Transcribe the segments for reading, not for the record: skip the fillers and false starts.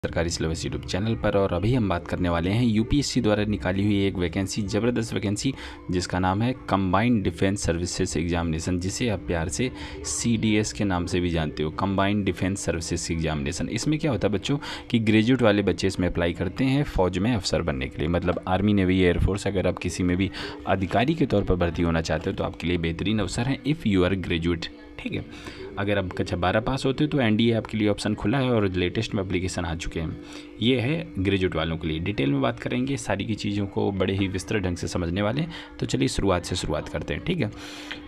सरकारी syllabus YouTube channel पर। और अभी हम बात करने वाले हैं यूपीएससी द्वारा निकाली हुई एक वैकेंसी, ज़बरदस्त वैकेंसी, जिसका नाम है कंबाइंड डिफेंस सर्विसेज एग्जामिनेशन, जिसे आप प्यार से सीडीएस के नाम से भी जानते हो, कंबाइंड डिफेंस सर्विसेज एग्जामिनेशन। इसमें क्या होता है बच्चों कि ग्रेजुएट वाले बच्चे इसमें अप्लाई करते हैं फ़ौज में अफसर बनने के लिए, मतलब आर्मी, नेवी, एयरफोर्स। अगर आप किसी में भी अधिकारी के तौर पर भर्ती होना चाहते हो तो आपके लिए बेहतरीन अवसर है इफ़ यू आर ग्रेजुएट। ठीक है, अगर आप कक्षा 12 पास होते हो तो एनडीए आपके लिए ऑप्शन खुला है और लेटेस्ट में एप्लीकेशन आ चुके हैं। ये है ग्रेजुएट वालों के लिए। डिटेल में बात करेंगे, सारी की चीज़ों को बड़े ही विस्तृत ढंग से समझने वाले। तो चलिए शुरुआत करते हैं। ठीक है,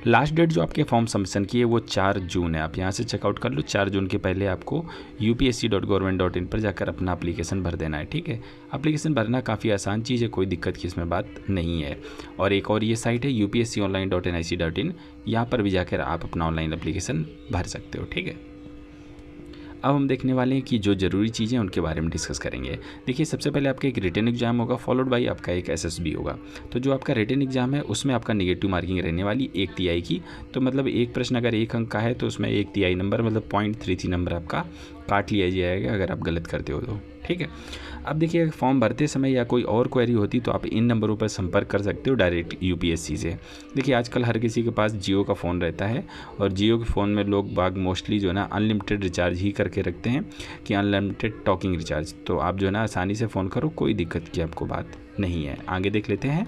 लास्ट डेट जो आपके फॉर्म सबमिशन की है वो 4 जून है। आप यहाँ से चेकआउट कर लो। 4 जून के पहले आपको upsc.government.in पर जाकर अपना एप्लीकेशन भर देना है। ठीक है, एप्लीकेशन भरना काफ़ी आसान चीज़ है, कोई दिक्कत की इसमें बात नहीं है। और एक और ये साइट है upsconline.nic.in, यहाँ पर भी जाकर आप अपना ऑनलाइन एप्लीकेशन भर सकते हो। ठीक है, अब हम देखने वाले हैं कि जो ज़रूरी चीज़ें उनके बारे में डिस्कस करेंगे। देखिए, सबसे पहले आपका एक रिटन एग्जाम होगा, फॉलोड बाई आपका एक एसएसबी होगा। तो जो आपका रिटन एग्जाम है उसमें आपका नेगेटिव मार्किंग रहने वाली 1 तिहाई की। तो मतलब एक प्रश्न अगर 1 अंक का है तो उसमें 1 तिहाई नंबर, मतलब 0.33 नंबर आपका काट लिया जाएगा अगर आप गलत करते हो तो। ठीक है, अब देखिए, फॉर्म भरते समय या कोई और क्वेरी होती तो आप इन नंबरों पर संपर्क कर सकते हो डायरेक्ट यूपीएससी से। देखिए, आजकल हर किसी के पास जियो का फ़ोन रहता है और जियो के फ़ोन में लोग बाग मोस्टली जो है ना अनलिमिटेड रिचार्ज ही करके रखते हैं कि अनलिमिटेड टॉकिंग रिचार्ज। तो आप जो है ना आसानी से फ़ोन करो, कोई दिक्कत की आपको बात नहीं है। आगे देख लेते हैं।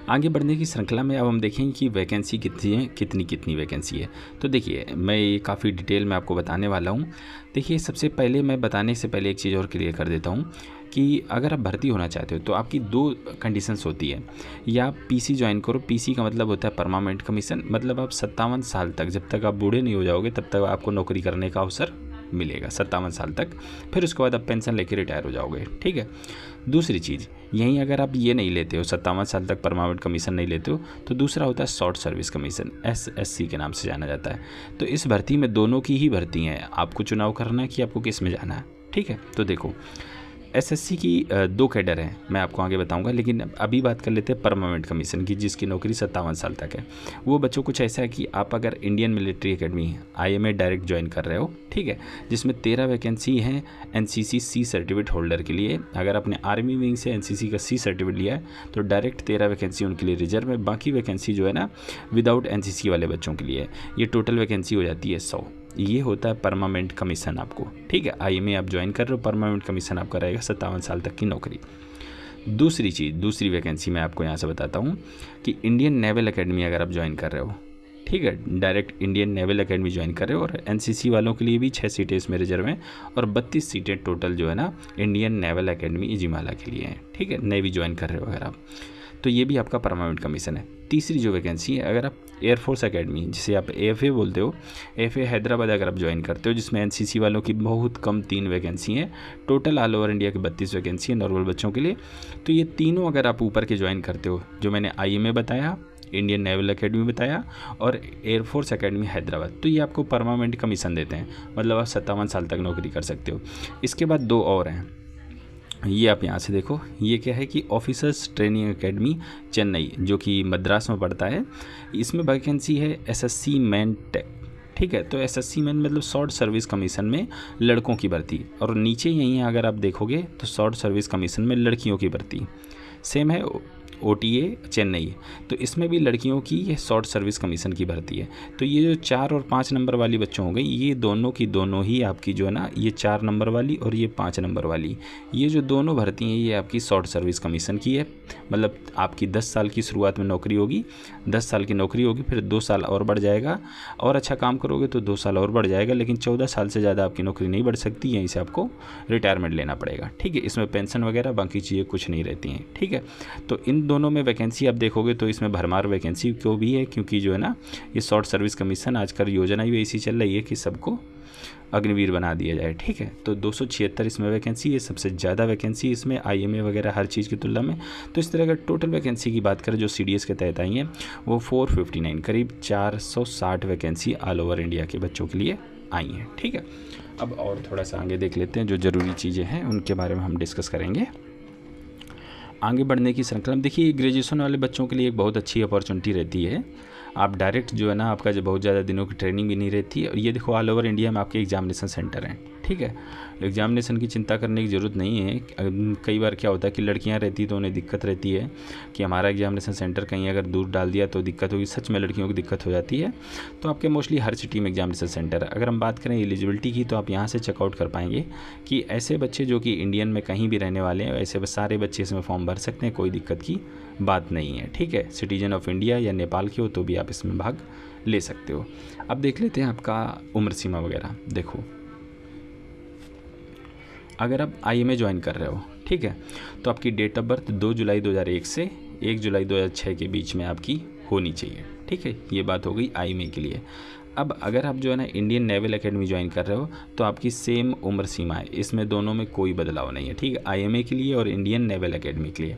आगे बढ़ने की श्रृंखला में अब हम देखेंगे कि वैकेंसी कितनी है, कितनी वैकेंसी है। तो देखिए, मैं ये काफ़ी डिटेल में आपको बताने वाला हूँ। देखिए, सबसे पहले मैं बताने से पहले एक चीज़ और क्लियर कर देता हूँ कि अगर आप भर्ती होना चाहते हो तो आपकी 2 कंडीशंस होती है। या आप पीसी ज्वाइन करो। पीसी का मतलब होता है परमानेंट कमीशन, मतलब आप 57 साल तक, जब तक आप बूढ़े नहीं हो जाओगे तब तक आपको नौकरी करने का अवसर मिलेगा, 57 साल तक। फिर उसके बाद आप पेंशन लेके रिटायर हो जाओगे। ठीक है, दूसरी चीज़ यहीं अगर आप ये नहीं लेते हो, 57 साल तक परमानेंट कमीशन नहीं लेते हो, तो दूसरा होता है शॉर्ट सर्विस कमीशन, SSC के नाम से जाना जाता है। तो इस भर्ती में दोनों की ही भर्ती हैं, आपको चुनाव करना है कि आपको किस में जाना है। ठीक है, तो देखो, एसएससी की 2 कैडर हैं, मैं आपको आगे बताऊंगा, लेकिन अभी बात कर लेते हैं परमानेंट कमीशन की, जिसकी नौकरी 57 साल तक है। वो बच्चों कुछ ऐसा है कि आप अगर Indian military academy IMA direct join कर रहे हो, ठीक है, जिसमें 13 वैकेंसी हैं NCC C सर्टिफिकेट होल्डर के लिए। अगर आपने आर्मी विंग से NCC का C सर्टिफिकेट लिया है तो डायरेक्ट 13 वैकेंसी उनके लिए रिजर्व है। बाकी वैकेंसी जो है ना विदाउट NCC वाले बच्चों के लिए है। ये टोटल वैकेंसी हो जाती है 100। ये होता है परमानेंट कमीशन आपको। ठीक है, IMA आप ज्वाइन कर रहे हो, परमानेंट कमीशन आपका रहेगा 57 साल तक की नौकरी। दूसरी चीज़, दूसरी वैकेंसी मैं आपको यहाँ से बताता हूँ कि इंडियन नेवल एकेडमी अगर आप ज्वाइन कर रहे हो, ठीक है, direct Indian naval academy join कर रहे हो, और NCC वालों के लिए भी 6 सीटें इसमें रिजर्व हैं और 32 सीटें टोटल जो है ना इंडियन नेवल एकेडमी इजिमाला के लिए हैं। ठीक है, नेवी ज्वाइन कर रहे हो अगर आप, तो ये भी आपका परमानेंट कमीशन है। तीसरी जो वैकेंसी है, अगर आप एयरफोर्स एकेडमी, जिसे आप AFA बोलते हो, AFA हैदराबाद अगर आप ज्वाइन करते हो, जिसमें NCC वालों की बहुत कम 3 वैकेंसी हैं, टोटल ऑल ओवर इंडिया की 32 वैकेंसी है नॉर्मल बच्चों के लिए। तो ये तीनों अगर आप ऊपर के ज्वाइन करते हो, जो मैंने IMA बताया, इंडियन नेवल एकेडमी बताया और एयरफोर्स एकेडमी हैदराबाद, तो ये आपको परमानेंट कमीशन देते हैं, मतलब आप 57 साल तक नौकरी कर सकते हो। इसके बाद 2 और हैं, ये आप यहाँ से देखो। ये क्या है कि ऑफिसर्स ट्रेनिंग एकेडमी चेन्नई, जो कि मद्रास में पड़ता है, इसमें वैकेंसी है SSC मैन टेक। ठीक है, तो SSC मैन मतलब शॉर्ट सर्विस कमीशन में लड़कों की भर्ती, और नीचे यहीं अगर आप देखोगे तो शॉर्ट सर्विस कमीशन में लड़कियों की भर्ती सेम है, OTA चेन्नई। तो इसमें भी लड़कियों की ये शॉर्ट सर्विस कमीशन की भर्ती है। तो ये जो 4 और 5 नंबर वाली बच्चों हो गई, ये दोनों की दोनों ही आपकी जो है ना, ये 4 नंबर वाली और ये 5 नंबर वाली, ये जो दोनों भर्ती हैं ये आपकी शॉर्ट सर्विस कमीशन की है। मतलब आपकी 10 साल की शुरुआत में नौकरी होगी, 10 साल की नौकरी होगी, फिर 2 साल और बढ़ जाएगा, और अच्छा काम करोगे तो 2 साल और बढ़ जाएगा, लेकिन 14 साल से ज़्यादा आपकी नौकरी नहीं बढ़ सकती, यहीं से आपको रिटायरमेंट लेना पड़ेगा। ठीक है, इसमें पेंशन वगैरह बाकी चीज़ें कुछ नहीं रहती हैं। ठीक है, तो इन दोनों में वैकेंसी आप देखोगे तो इसमें भरमार वैकेंसी क्यों भी है, क्योंकि जो है ना ये शॉर्ट सर्विस कमीशन आजकल योजना ही ऐसी चल रही है कि सबको अग्निवीर बना दिया जाए। ठीक है, तो 276 इसमें वैकेंसी है, सबसे ज़्यादा वैकेंसी इसमें IMA वगैरह हर चीज़ की तुलना में। तो इस तरह का टोटल वैकेंसी की बात करें जो CDS के तहत आई है वो 459, करीब 460 वैकेंसी ऑल ओवर इंडिया के बच्चों के लिए आई हैं। ठीक है, अब और थोड़ा सा आगे देख लेते हैं, जो ज़रूरी चीज़ें हैं उनके बारे में हम डिस्कस करेंगे आगे बढ़ने की श्रृंखला में। देखिए, ग्रेजुएशन वाले बच्चों के लिए एक बहुत अच्छी अपॉर्चुनिटी रहती है। आप डायरेक्ट जो है ना, आपका जो बहुत ज़्यादा दिनों की ट्रेनिंग भी नहीं रहती है, और ये देखो ऑल ओवर इंडिया में आपके एग्जामिनेशन सेंटर हैं। ठीक है। एग्जामिनेशन की चिंता करने की ज़रूरत नहीं है। कई बार क्या होता है कि लड़कियां रहती तो उन्हें दिक्कत रहती है कि हमारा एग्जामिनेशन सेंटर कहीं अगर दूर डाल दिया तो दिक्कत होगी। सच में लड़कियों की दिक्कत हो जाती है। तो आपके मोस्टली हर सिटी में एग्जामिनेशन सेंटर है। अगर हम बात करें एलिजिबिलिटी की तो आप यहाँ से चेकआउट कर पाएंगे कि ऐसे बच्चे जो कि इंडियन में कहीं भी रहने वाले हैं, ऐसे सारे बच्चे इसमें फॉर्म भर सकते हैं, कोई दिक्कत की बात नहीं है। ठीक है, सिटीजन ऑफ इंडिया या नेपाल के हो तो भी आप इसमें भाग ले सकते हो। अब देख लेते हैं आपका उम्र सीमा वगैरह। देखो, अगर आप IMA ज्वाइन कर रहे हो, ठीक है, तो आपकी डेट ऑफ बर्थ 2 जुलाई 2001 से 1 जुलाई 2006 के बीच में आपकी होनी चाहिए। ठीक है, ये बात हो गई IMA के लिए। अब अगर आप जो है ना इंडियन नेवल एकेडमी ज्वाइन कर रहे हो तो आपकी सेम उम्र सीमा है, इसमें दोनों में कोई बदलाव नहीं है। ठीक है, IMA के लिए और इंडियन नेवल एकेडमी के लिए।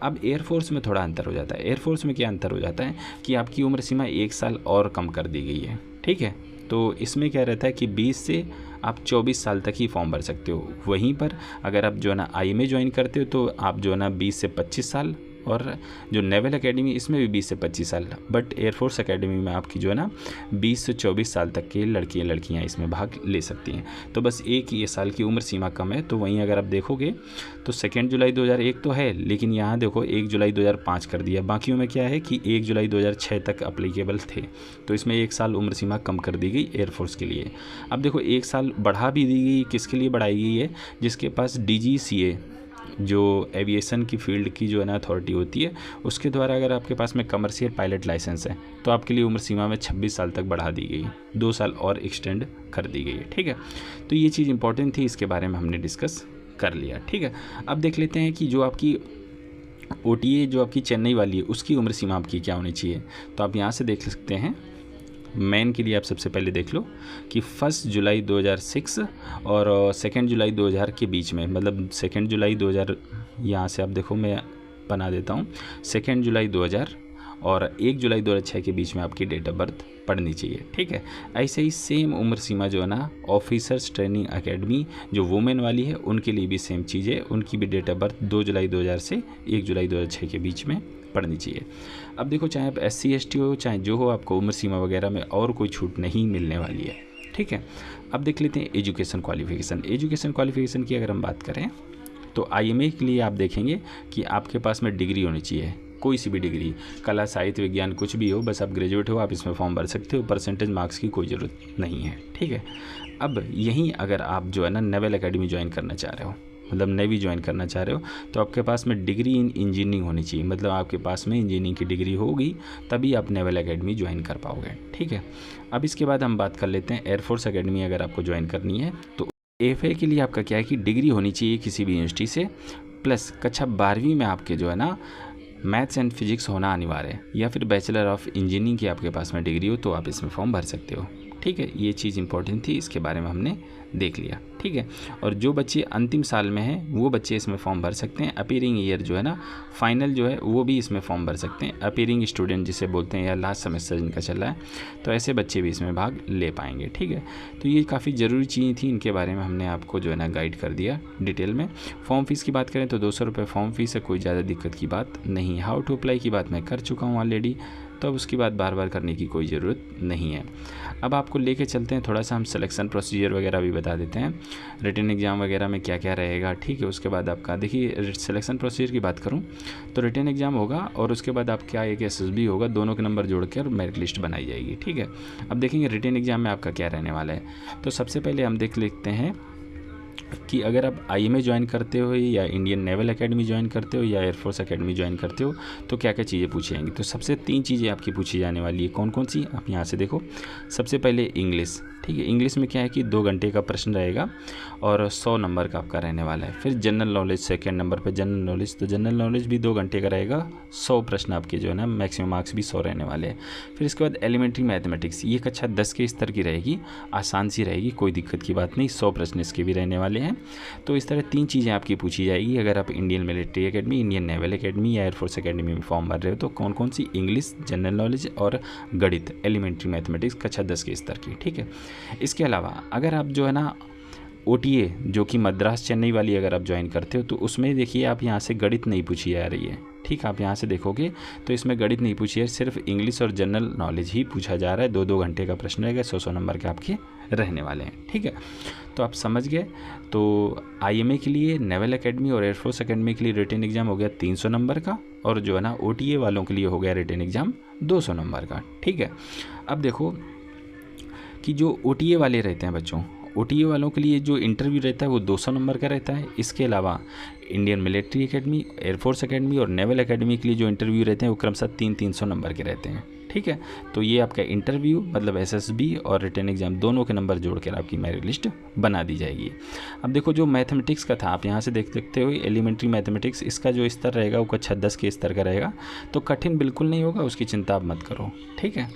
अब एयरफोर्स में थोड़ा अंतर हो जाता है। एयरफोर्स में क्या अंतर हो जाता है कि आपकी उम्र सीमा 1 साल और कम कर दी गई है। ठीक है, तो इसमें क्या रहता है कि 20 से आप 24 साल तक ही फॉर्म भर सकते हो। वहीं पर अगर आप जो है ना IMA ज्वाइन करते हो तो आप जो है ना 20 से 25 साल, और जो नेवल एकेडमी इसमें भी 20 से 25 साल, बट एयरफोर्स एकेडमी में आपकी जो है ना 20 से 24 साल तक के लड़कियां इसमें भाग ले सकती हैं। तो बस एक ये साल की उम्र सीमा कम है। तो वहीं अगर आप देखोगे तो 2 जुलाई 2001 तो है, लेकिन यहाँ देखो 1 जुलाई 2005 कर दिया। बाकियों में क्या है कि 1 जुलाई 2006 तक अप्लीकेबल थे, तो इसमें 1 साल उम्र सीमा कम कर दी गई एयरफोर्स के लिए। अब देखो 1 साल बढ़ा भी दी गई, किसके लिए बढ़ाई गई है? जिसके पास DGCA जो एविएशन की फील्ड की जो है ना अथॉरिटी होती है, उसके द्वारा अगर आपके पास में कमर्शियल पायलट लाइसेंस है तो आपके लिए उम्र सीमा में 26 साल तक बढ़ा दी गई, 2 साल और एक्सटेंड कर दी गई है। ठीक है, तो ये चीज़ इंपॉर्टेंट थी, इसके बारे में हमने डिस्कस कर लिया। ठीक है, अब देख लेते हैं कि जो आपकी OTA जो आपकी चेन्नई वाली है उसकी उम्र सीमा आपकी क्या होनी चाहिए। तो आप यहाँ से देख सकते हैं, मेन के लिए आप सबसे पहले देख लो कि 1 जुलाई 2006 और 2 जुलाई 2000 के बीच में, मतलब 2 जुलाई 2000, यहाँ से आप देखो मैं बना देता हूँ, 2 जुलाई 2000 और 1 जुलाई 2006 के बीच में आपकी डेट ऑफ बर्थ पढ़नी चाहिए। ठीक है, ऐसे ही सेम उम्र सीमा जो है ना ऑफिसर्स ट्रेनिंग एकेडमी जो वुमेन वाली है उनके लिए भी सेम चीज़ है, उनकी भी डेट ऑफ बर्थ 2 जुलाई 2000 से 1 जुलाई 2006 के बीच में पढ़नी चाहिए। अब देखो, चाहे आप SC ST हो चाहे जो हो, आपको उम्र सीमा वगैरह में और कोई छूट नहीं मिलने वाली है। ठीक है, अब देख लेते हैं एजुकेशन क्वालिफिकेशन। एजुकेशन क्वालिफिकेशन की अगर हम बात करें तो IMA के लिए आप देखेंगे कि आपके पास में डिग्री होनी चाहिए, कोई सी भी डिग्री, कला साहित्य विज्ञान कुछ भी हो, बस आप ग्रेजुएट हो, आप इसमें फॉर्म भर सकते हो। परसेंटेज मार्क्स की कोई ज़रूरत नहीं है। ठीक है, अब यहीं अगर आप जो है ना नेवल एकेडमी ज्वाइन करना चाह रहे हो, मतलब नेवी ज्वाइन करना चाह रहे हो, तो आपके पास में डिग्री इन इंजीनियरिंग होनी चाहिए, मतलब आपके पास में इंजीनियरिंग की डिग्री होगी तभी आप नेवल एकेडमी ज्वाइन कर पाओगे। ठीक है, अब इसके बाद हम बात कर लेते हैं एयरफोर्स एकेडमी अगर आपको ज्वाइन करनी है तो FA के लिए आपका क्या है कि डिग्री होनी चाहिए किसी भी यूनिवर्सिटी से, प्लस कक्षा 12वीं में आपके जो है ना मैथ्स एंड फिजिक्स होना अनिवार्य है, या फिर बैचलर ऑफ इंजीनियरिंग की आपके पास में डिग्री हो तो आप इसमें फॉर्म भर सकते हो। ठीक है, ये चीज़ इंपॉर्टेंट थी, इसके बारे में हमने देख लिया। ठीक है, और जो बच्चे अंतिम साल में हैं वो बच्चे इसमें फॉर्म भर सकते हैं। अपीयरिंग ईयर जो है ना फाइनल जो है वो भी इसमें फॉर्म भर सकते हैं। अपीयरिंग स्टूडेंट जिसे बोलते हैं, या लास्ट सेमेस्टर जिनका चल रहा है, तो ऐसे बच्चे भी इसमें भाग ले पाएंगे। ठीक है, तो ये काफ़ी ज़रूरी चीज़ें थी, इनके बारे में हमने आपको जो है ना गाइड कर दिया डिटेल में। फॉर्म फीस की बात करें तो 200 रुपये फॉर्म फीस है, कोई ज़्यादा दिक्कत की बात नहीं है। हाउ टू अप्लाई की बात मैं कर चुका हूँ ऑलरेडी, तो अब उसकी बात बार बार करने की कोई ज़रूरत नहीं है। अब आपको लेके चलते हैं थोड़ा सा, हम सिलेक्शन प्रोसीजर वगैरह भी बता देते हैं, रिटन एग्ज़ाम वगैरह में क्या क्या रहेगा। ठीक है, उसके बाद आपका देखिए सिलेक्शन प्रोसीजर की बात करूं तो रिटन एग्ज़ाम होगा और उसके बाद आपका एक SSB होगा, दोनों के नंबर जोड़कर मेरिट लिस्ट बनाई जाएगी। ठीक है, अब देखेंगे रिटन एग्ज़ाम में आपका क्या रहने वाला है। तो सबसे पहले हम देख लेते हैं कि अगर आप IMA ज्वाइन करते हो या इंडियन नेवल एकेडमी ज्वाइन करते हो या एयरफोर्स एकेडमी ज्वाइन करते हो तो क्या क्या चीज़ें पूछी जाएंगी। तो सबसे 3 चीज़ें आपकी पूछी जाने वाली है। कौन कौन सी, आप यहाँ से देखो। सबसे पहले इंग्लिश। ठीक है, इंग्लिश में क्या है कि 2 घंटे का प्रश्न रहेगा और 100 नंबर का आपका रहने वाला है। फिर जनरल नॉलेज सेकेंड नंबर पर जनरल नॉलेज, तो जनरल नॉलेज भी 2 घंटे का रहेगा, 100 प्रश्न आपके जो है ना मैक्सिमम मार्क्स भी 100 रहने वाले हैं। फिर इसके बाद एलिमेंट्री मैथमेटिक्स, ये कक्षा 10 के स्तर की रहेगी, आसान सी रहेगी, कोई दिक्कत की बात नहीं, 100 प्रश्न इसके भी रहने वाले हैं। तो इस तरह 3 चीज़ें आपकी पूछी जाएगी अगर आप Indian military academy, Indian naval academy या एयरफोर्स एकेडमी में फॉर्म भर रहे हो। तो कौन कौन सी, इंग्लिश, जनरल नॉलेज और गणित, एलिमेंट्री मैथमेटिक्स कक्षा 10 के स्तर की। ठीक है, इसके अलावा अगर आप जो है ना OTA जो कि मद्रास चेन्नई वाली अगर आप ज्वाइन करते हो तो उसमें देखिए आप यहाँ से गणित नहीं पूछी जा रही है। ठीक, आप यहाँ से देखोगे तो इसमें गणित नहीं पूछी है, सिर्फ इंग्लिश और जनरल नॉलेज ही पूछा जा रहा है। 2-2 घंटे का प्रश्न रहेगा, 100 नंबर के आपके रहने वाले हैं। ठीक है, तो आप समझ गए। तो IMA के लिए, नेवल एकेडमी और एयरफोर्स एकेडमी के लिए रिटन एग्जाम हो गया 300 नंबर का, और जो है ना OTA वालों के लिए हो गया रिटन एग्जाम 200 नंबर का। ठीक है, अब देखो कि जो OTA वाले रहते हैं बच्चों, OTA वालों के लिए जो इंटरव्यू रहता है वो 200 नंबर का रहता है। इसके अलावा Indian military academy, air force academy और नेवल एकेडमी के लिए जो इंटरव्यू रहते हैं वो क्रमशः 300 नंबर के रहते हैं। ठीक है, तो ये आपका इंटरव्यू मतलब SSB और रिटन एग्जाम दोनों के नंबर जोड़कर आपकी मेरिट लिस्ट बना दी जाएगी। अब देखो जो मैथमेटिक्स का था, आप यहाँ से देख सकते हो एलिमेंट्री मैथमेटिक्स, इसका जो स्तर रहेगा वो कक्षा 10 के स्तर का रहेगा, तो कठिन बिल्कुल नहीं होगा, उसकी चिंता आप मत करो। ठीक है,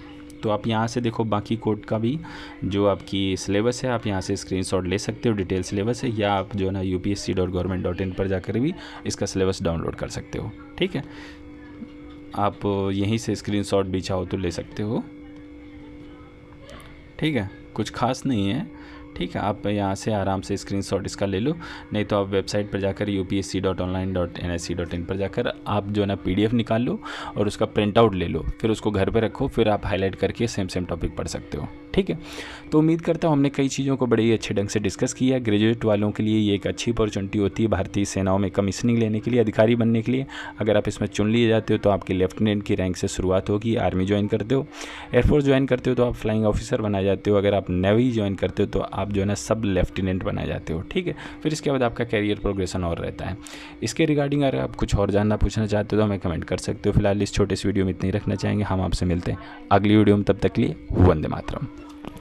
तो आप यहाँ से देखो बाकी कोड का भी जो आपकी सिलेबस है आप यहाँ से स्क्रीनशॉट ले सकते हो, डिटेल सिलेबस है, या आप जो है ना upsc.government.in पर जाकर भी इसका सिलेबस डाउनलोड कर सकते हो। ठीक है, आप यहीं से स्क्रीनशॉट भी चाहो तो ले सकते हो। ठीक है, कुछ खास नहीं है। ठीक है, आप यहाँ से आराम से स्क्रीनशॉट इसका ले लो, नहीं तो आप वेबसाइट पर जाकर upsc.online.nsc.in पर जाकर आप जो है ना PDF निकाल लो और उसका प्रिंट आउट ले लो, फिर उसको घर पे रखो, फिर आप हाईलाइट करके सेम टॉपिक पढ़ सकते हो। ठीक है, तो उम्मीद करता हूँ हमने कई चीज़ों को बड़े ही अच्छे ढंग से डिस्कस किया। ग्रेजुएट वालों के लिए ये एक अच्छी अपॉर्चुनिटी होती है भारतीय सेनाओं में कमीशनिंग लेने के लिए, अधिकारी बनने के लिए। अगर आप इसमें चुन लिए जाते हो तो आपकी लेफ्टिनेंट की रैंक से शुरुआत होगी। आर्मी ज्वाइन करते हो, एयरफोर्स ज्वाइन करते हो तो आप फ्लाइंग ऑफिसर बनाए जाते हो। अगर आप नेवी ज्वाइन करते हो तो आप जो है ना सब लेफ्टिनेंट बनाए जाते हो। ठीक है, फिर इसके बाद आपका कैरियर प्रोग्रेशन और रहता है। इसके रिगार्डिंग अगर आप कुछ और जानना पूछना चाहते हो तो हमें कमेंट कर सकते हो। फिलहाल इस छोटे से वीडियो में इतना ही रखना चाहेंगे। हम आपसे मिलते हैं अगली वीडियो में, तब तक के लिए वंदे मातरम।